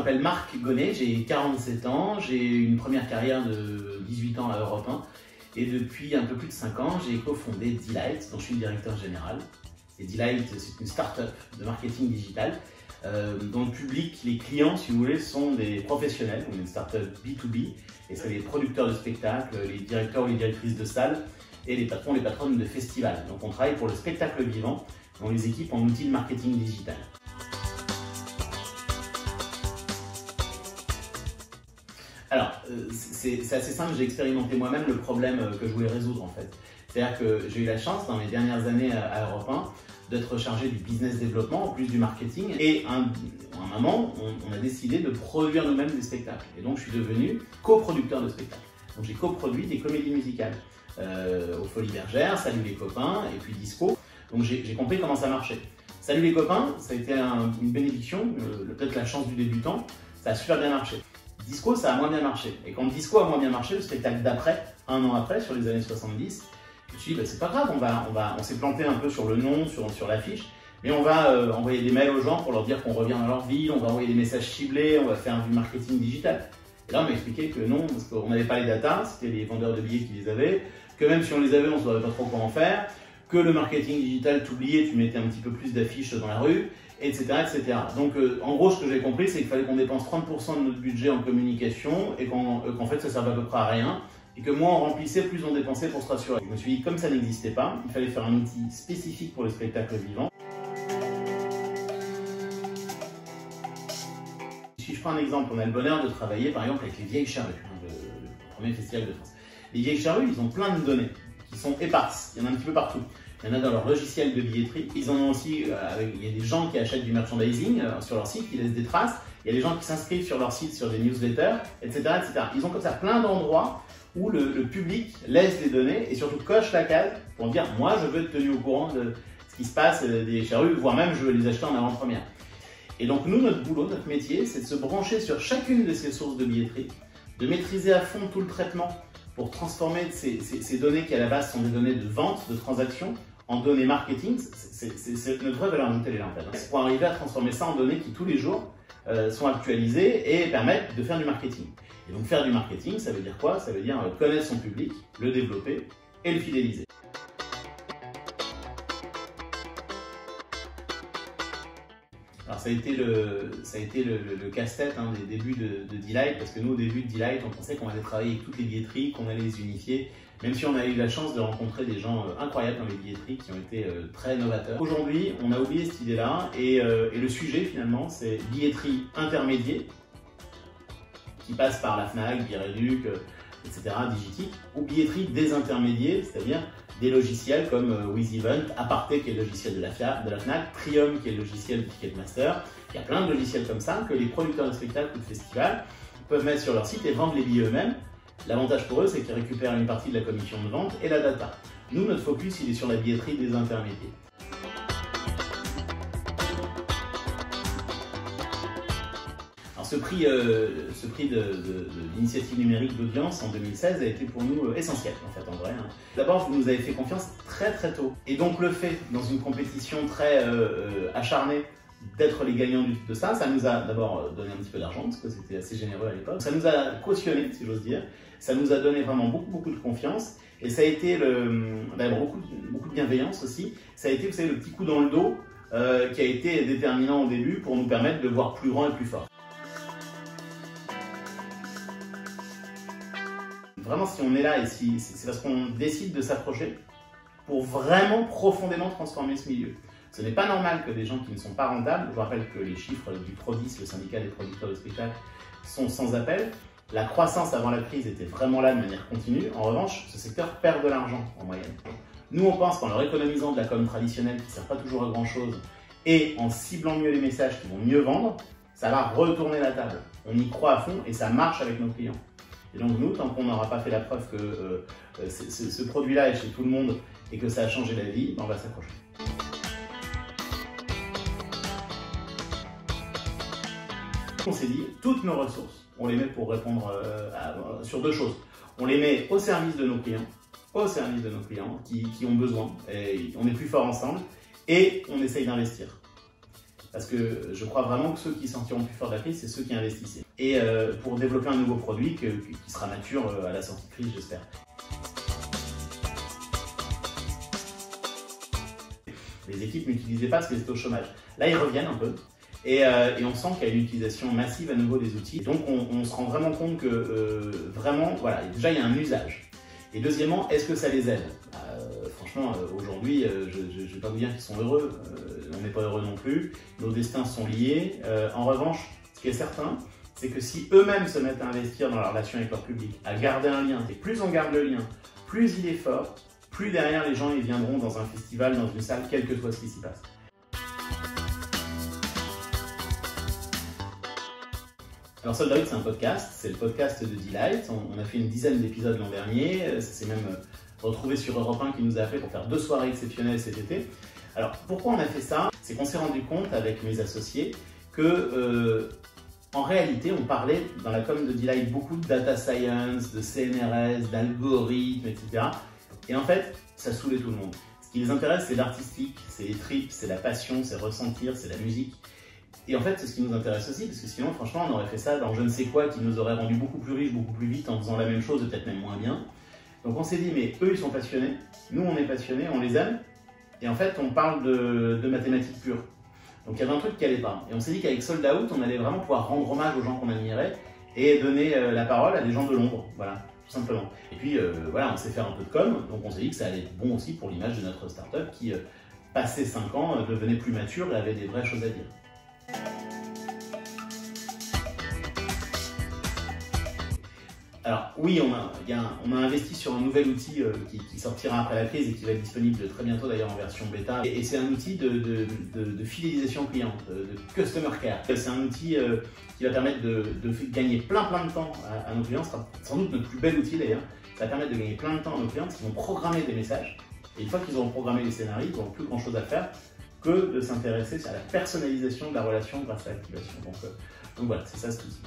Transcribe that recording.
m'appelle Marc Gonnet, j'ai 47 ans, j'ai une première carrière de 18 ans à Europe 1 et depuis un peu plus de 5 ans, j'ai cofondé Delight, dont je suis le directeur général. Et Delight, c'est une start-up de marketing digital dont le public, les clients, si vous voulez, sont des professionnels. On est une start-up B2B et c'est les producteurs de spectacles, les directeurs ou les directrices de salles et les patrons, les patronnes de festivals. Donc on travaille pour le spectacle vivant, on les équipe en outils de marketing digital. Alors, c'est assez simple, j'ai expérimenté moi-même le problème que je voulais résoudre en fait. C'est-à-dire que j'ai eu la chance dans mes dernières années à Europe 1 d'être chargé du business développement en plus du marketing. Et à un moment, on a décidé de produire nous-mêmes des spectacles. Et donc je suis devenu coproducteur de spectacles. Donc j'ai coproduit des comédies musicales aux Folies Bergères, Salut les copains et puis Disco. Donc j'ai compris comment ça marchait. Salut les copains, ça a été une bénédiction, peut-être la chance du débutant, ça a super bien marché. Disco, ça a moins bien marché. Et quand Disco a moins bien marché, le spectacle d'après, un an après, sur les années 70, je me suis dit, bah, c'est pas grave, on s'est planté un peu sur le nom, sur l'affiche, mais on va envoyer des mails aux gens pour leur dire qu'on revient dans leur ville, on va envoyer des messages ciblés, on va faire du marketing digital. Et là, on m'a expliqué que non, parce qu'on n'avait pas les datas, c'était les vendeurs de billets qui les avaient, que même si on les avait, on ne savait pas trop comment faire, que le marketing digital, t'oubliais, tu mettais un petit peu plus d'affiches dans la rue, etc. etc. Donc, en gros, ce que j'ai compris, c'est qu'il fallait qu'on dépense 30% de notre budget en communication et qu'en fait, ça servait à peu près à rien. Et que moins on remplissait, plus on dépensait pour se rassurer. Je me suis dit, comme ça n'existait pas, il fallait faire un outil spécifique pour le spectacle vivant. Si je prends un exemple, on a le bonheur de travailler par exemple avec les Vieilles Charrues, le premier festival de France. Les Vieilles Charrues, ils ont plein de données qui sont éparses, il y en a un petit peu partout. Il y en a dans leur logiciel de billetterie, ils en ont aussi, il y a des gens qui achètent du merchandising sur leur site, qui laissent des traces, il y a des gens qui s'inscrivent sur leur site sur des newsletters, etc. etc. Ils ont comme ça plein d'endroits où le public laisse les données et surtout coche la case pour dire « moi je veux être tenu au courant de ce qui se passe des charrues, voire même je veux les acheter en avant-première ». Et donc nous, notre boulot, notre métier, c'est de se brancher sur chacune de ces sources de billetterie, de maîtriser à fond tout le traitement pour transformer ces données qui à la base sont des données de vente, de transaction, en données marketing. C'est notre vraie valeur ajoutée là en fait. C'est pour arriver à transformer ça en données qui tous les jours sont actualisées et permettent de faire du marketing. Et donc faire du marketing, ça veut dire quoi? Ça veut dire connaître son public, le développer et le fidéliser. Alors ça a été le casse-tête des débuts de Delight, parce que nous au début de Delight, on pensait qu'on allait travailler avec toutes les billetteries, qu'on allait les unifier, même si on a eu la chance de rencontrer des gens incroyables dans les billetteries qui ont été très novateurs. Aujourd'hui, on a oublié cette idée-là et le sujet finalement, c'est billetterie intermédiaire, qui passe par la Fnac, Bireduc, etc., Digitic, ou billetterie désintermédiaire, c'est-à-dire des logiciels comme WizEvent, Aparté qui est le logiciel de la Fnac, Trium qui est le logiciel de Ticketmaster. Il y a plein de logiciels comme ça que les producteurs de spectacles ou de festivals peuvent mettre sur leur site et vendre les billets eux-mêmes. L'avantage pour eux, c'est qu'ils récupèrent une partie de la commission de vente et la data. Nous, notre focus, il est sur la billetterie désintermédiaire. Ce prix de l'initiative numérique d'audience en 2016 a été pour nous essentiel en fait en vrai. D'abord, vous nous avez fait confiance très très tôt. Et donc le fait, dans une compétition très acharnée, d'être les gagnants de ça, ça nous a d'abord donné un petit peu d'argent, parce que c'était assez généreux à l'époque. Ça nous a cautionné, si j'ose dire. Ça nous a donné vraiment beaucoup de confiance. Et ça a été beaucoup de bienveillance aussi. Ça a été, vous savez, le petit coup dans le dos qui a été déterminant au début pour nous permettre de voir plus grand et plus fort. Vraiment, si on est là et c'est parce qu'on décide de s'approcher pour vraiment profondément transformer ce milieu. Ce n'est pas normal que des gens qui ne sont pas rentables, je vous rappelle que les chiffres du Prodis, le syndicat des producteurs de spectacles, sont sans appel. La croissance avant la crise était vraiment là de manière continue. En revanche, ce secteur perd de l'argent en moyenne. Nous, on pense qu'en leur économisant de la com traditionnelle qui ne sert pas toujours à grand chose et en ciblant mieux les messages qui vont mieux vendre, ça va retourner la table. On y croit à fond et ça marche avec nos clients. Et donc nous, tant qu'on n'aura pas fait la preuve que ce produit-là est chez tout le monde et que ça a changé la vie, on va s'accrocher. On s'est dit, toutes nos ressources, on les met pour répondre sur deux choses. On les met au service de nos clients, qui ont besoin, et on est plus fort ensemble, et on essaye d'investir. parce que je crois vraiment que ceux qui sortiront plus forts de la crise, c'est ceux qui investissent. Et pour développer un nouveau produit qui sera mature à la sortie de crise, j'espère. Les équipes n'utilisaient pas parce qu'elles étaient au chômage. Là, ils reviennent un peu. Et on sent qu'il y a une utilisation massive à nouveau des outils. Donc on se rend vraiment compte que vraiment, voilà, déjà il y a un usage. Et deuxièmement, est-ce que ça les aide? Franchement, aujourd'hui, je ne vais pas vous dire qu'ils sont heureux. On n'est pas heureux non plus. Nos destins sont liés. En revanche, ce qui est certain, c'est que si eux-mêmes se mettent à investir dans la relation avec leur public, à garder un lien, et plus on garde le lien, plus il est fort, plus derrière les gens ils viendront dans un festival, dans une salle, quel que soit ce qui s'y passe. Alors Sold Out, c'est un podcast, c'est le podcast de Delight. On a fait une dizaine d'épisodes l'an dernier, ça s'est même retrouvé sur Europe 1 qui nous a appelé pour faire 2 soirées exceptionnelles cet été. Alors pourquoi on a fait ça? C'est qu'on s'est rendu compte avec mes associés que en réalité on parlait dans la com de Delight beaucoup de data science, de CNRS, d'algorithmes, etc. Et en fait, ça saoulait tout le monde. Ce qui les intéresse, c'est l'artistique, c'est les tripes, c'est la passion, c'est ressentir, c'est la musique. Et en fait, c'est ce qui nous intéresse aussi, parce que sinon, franchement, on aurait fait ça dans je ne sais quoi qui nous aurait rendu beaucoup plus riches, beaucoup plus vite, en faisant la même chose, peut-être même moins bien. Donc on s'est dit, mais eux, ils sont passionnés, nous, on est passionnés, on les aime, et en fait, on parle de mathématiques pures. Donc il y avait un truc qui n'allait pas. Et on s'est dit qu'avec Sold Out, on allait vraiment pouvoir rendre hommage aux gens qu'on admirait, et donner la parole à des gens de l'ombre, voilà, tout simplement. Et puis, voilà, on sait faire un peu de com, donc on s'est dit que ça allait être bon aussi pour l'image de notre startup, qui, passé 5 ans, devenait plus mature et avait des vraies choses à dire. Alors oui, on a investi sur un nouvel outil qui sortira après la crise et qui va être disponible très bientôt d'ailleurs en version bêta. Et c'est un outil de fidélisation client, de customer care. C'est un outil qui va permettre de gagner plein de temps à nos clients. Ce sera sans doute notre plus bel outil d'ailleurs. Ça va permettre de gagner plein de temps à nos clients parce qu'ils vont programmer des messages. Et une fois qu'ils auront programmé les scénarios, ils n'auront plus grand chose à faire que de s'intéresser à la personnalisation de la relation grâce à l'activation. Donc voilà, c'est ça cet outil.